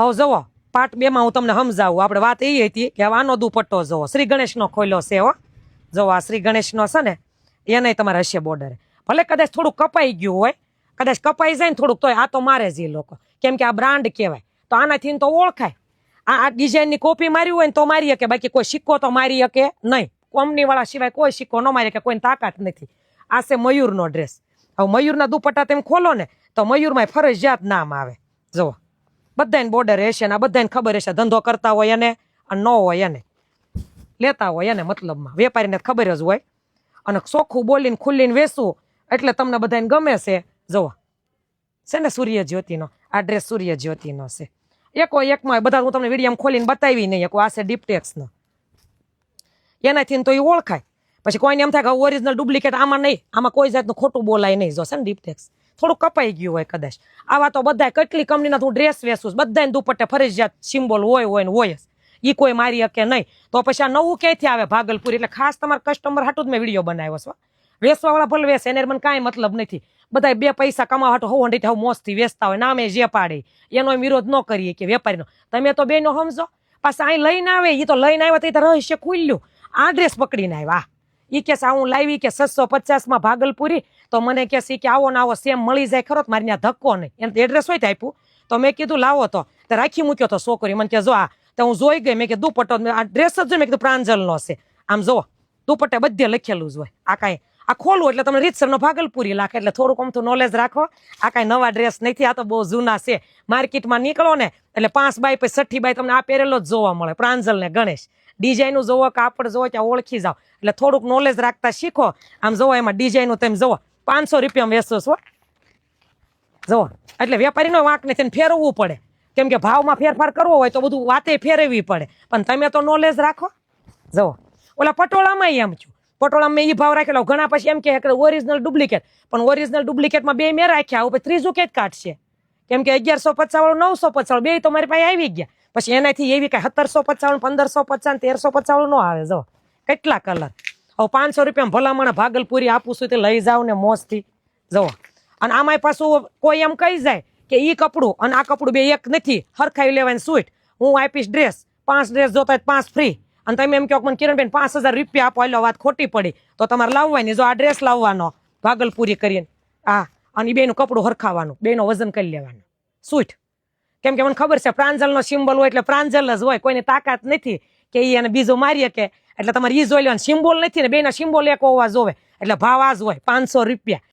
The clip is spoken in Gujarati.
હવે જુઓ પાર્ટ 2 માં હું તમને સમજાવું. આપણે વાત એ હતી કે આનો દુપટ્ટો જુઓ શ્રી ગણેશનો ખોલ્યો છે. હો જુઓ આ શ્રી ગણેશનો છે ને એને તમારે હશે બોર્ડર. ભલે કદાચ થોડું કપાઈ ગયું હોય, કદાચ કપાઈ જાય ને થોડુંક, તોય આ તો મારે જ એ લોકો, કેમ કે આ બ્રાન્ડ કહેવાય, તો આનાથી તો ઓળખાય. આ ડિઝાઇનની કોપી મારી હોય ને તો મારી શકે, બાકી કોઈ સિક્કો તો મારી શકે નહીં. કંપની વાળા સિવાય કોઈ સિક્કો ન મારી શકે, કોઈને તાકાત નથી. આ છે મયુરનો ડ્રેસ. હવે મયુરના દુપટ્ટા તમે ખોલો ને તો મયુરમાં ફરજિયાત નામ આવે. જુઓ બધાને બોર્ડર હશે ને આ બધાને ખબર હશે, ધંધો કરતા હોય એને અને ન હોય એને, લેતા હોય એને, મતલબમાં વેપારીને ખબર જ હોય. અને ચોખ્ખું બોલીને ખુલ્લીને વેચવું એટલે તમને બધાને ગમે છે. જુઓ છે ને સૂર્ય જ્યોતિનો આ ડ્રેસ, સૂર્ય જ્યોતિનો છે. એકો એકમાં બધા હું તમને વિડીયો ખોલીને બતાવી નહીં એકું. આ છે ડિપ્ટેક્સનો, એનાથી તો એ ઓળખાય. પછી કોઈને એમ થાય કે ઓરિજિનલ ડુપ્લિકેટ આમાં નહીં, આમાં કોઈ જાતનું ખોટું બોલાય નહીં. જો છે ને ડિપ્ટેક્સ થોડું કપાઈ ગયું હોય કદાચ. આવા તો બધા કેટલી કંપનીના તું ડ્રેસ વેચું, બધાને દુપટ્ટે ફરજિયાત સિમ્બોલ હોય ને હોય જ. એ કોઈ મારી શકે નહીં. તો પછી આ નવું ક્યાંથી આવે ભાગલપુર? એટલે ખાસ તમારા કસ્ટમર હાટું જ મેં વિડીયો બનાવ્યો છે. વેચવાવાળા ભલે વેચે, એને મને કાંઈ મતલબ નથી. બધા 2 પૈસા કમાવા હાટું હવ હંડી મોજથી વેચતા હોય, નામે જે પાડે એનો વિરોધ ન કરીએ કે વેપારીનો. તમે તો બેનો સમજો. પાછા અહીં લઈને આવે, એ તો લઈને આવ્યા તો રહસ્ય ખુલ્યું. આ ડ્રેસ પકડીને આવ્યા. એ કે હું લાવી કે 750 ભાગલપુરી, તો મને કે આવો ને આવો સેમ મળી જાય ખરો, મારી ત્યાં ધક્કો નહીં. એને એડ્રેસ હોય તો આપ્યું, તો મેં કીધું લાવો, તો રાખી મૂક્યો તો છોકરી. મને કે જો આ, તો હું જોઈ ગઈ, મેં કે દુપટ્ટો આ ડ્રેસ જ જોઈ, મેં કીધું પ્રાંજલનો છે. આમ જો દુપટ્ટે બધે લખેલું જ હોય. આ કાંઈ આ ખોલવું એટલે તમને રીતસરનો ભાગલપુરી લાગે, એટલે થોડુંક આમ તો નોલેજ રાખો. આ કાંઈ નવા ડ્રેસ નથી, આ તો બહુ જૂના છે. માર્કેટમાં નીકળો ને એટલે 5 બાય 60 બાય તમને આ પહેરેલો જ જોવા મળે. પ્રાંજલ ને ગણેશ ડિઝાઇનનું જોવો, કાપડ જોવો, ત્યાં ઓળખી જાઓ. એટલે થોડુંક નોલેજ રાખતા શીખો. આમ જોવો એમાં ડિઝાઇનનું તમે જોવો 500 રૂપિયામાં વેચો છો. જુઓ એટલે વેપારીનો વાંક નથી, તેને ફેરવવું પડે, કેમ કે ભાવમાં ફેરફાર કરવો હોય તો બધું વાતે ફેરવવી પડે. પણ તમે તો નોલેજ રાખો. જુઓ ઓલા પટોળામાં એમ છું, પટોળામાં એ ભાવ રાખેલો. ઘણા પછી એમ કે ઓરિજિનલ ડુપ્લિકેટ, પણ ઓરિજિનલ ડુપ્લિકેટમાં 2 મેં રાખ્યા. ઉપર ત્રીજું કે કાઢશે, કેમ કે 1150 વાળું 950 બે તો મારી પાસે આવી ગયા. પછી એનાથી એવી કાંઈ 1750 1550 1350 ન આવે. જો કેટલા કલર. હવે 500 રૂપિયામાં ભલામણ ભાગલપુરી આપું છું, તે લઈ જાવ ને મોજથી. જુઓ અને આમાંય પાછું કોઈ એમ કહી જાય કે ઈ કપડું અને આ કપડું બે એક નથી, હરખાઈ લેવાની સૂટ. હું આપીશ ડ્રેસ, 5 ડ્રેસ જોતા હોય 5 ફ્રી. અને તમે એમ કહો મને કિરણબેન 5000 રૂપિયા આપો, એટલે વાત ખોટી પડી. તો તમારે લાવવાની, જો આ ડ્રેસ લાવવાનો ભાગલપુરી કરીને, અને બેનું કપડું હરખાવાનું, બેનો વજન કરી લેવાનું સૂટ. કેમ કે મને ખબર છે પ્રાંજલનો સિમ્બોલ હોય એટલે પ્રાંજલ જ હોય, કોઈને તાકાત નથી કે એને બીજો મારી શકે. એટલે તમારે ઈ જોઈ લેવાનું, સિમ્બોલ નથી ને બેના સિમ્બોલ એક હોવા જોવે. એટલે ભાવ આ જ હોય 500 રૂપિયા.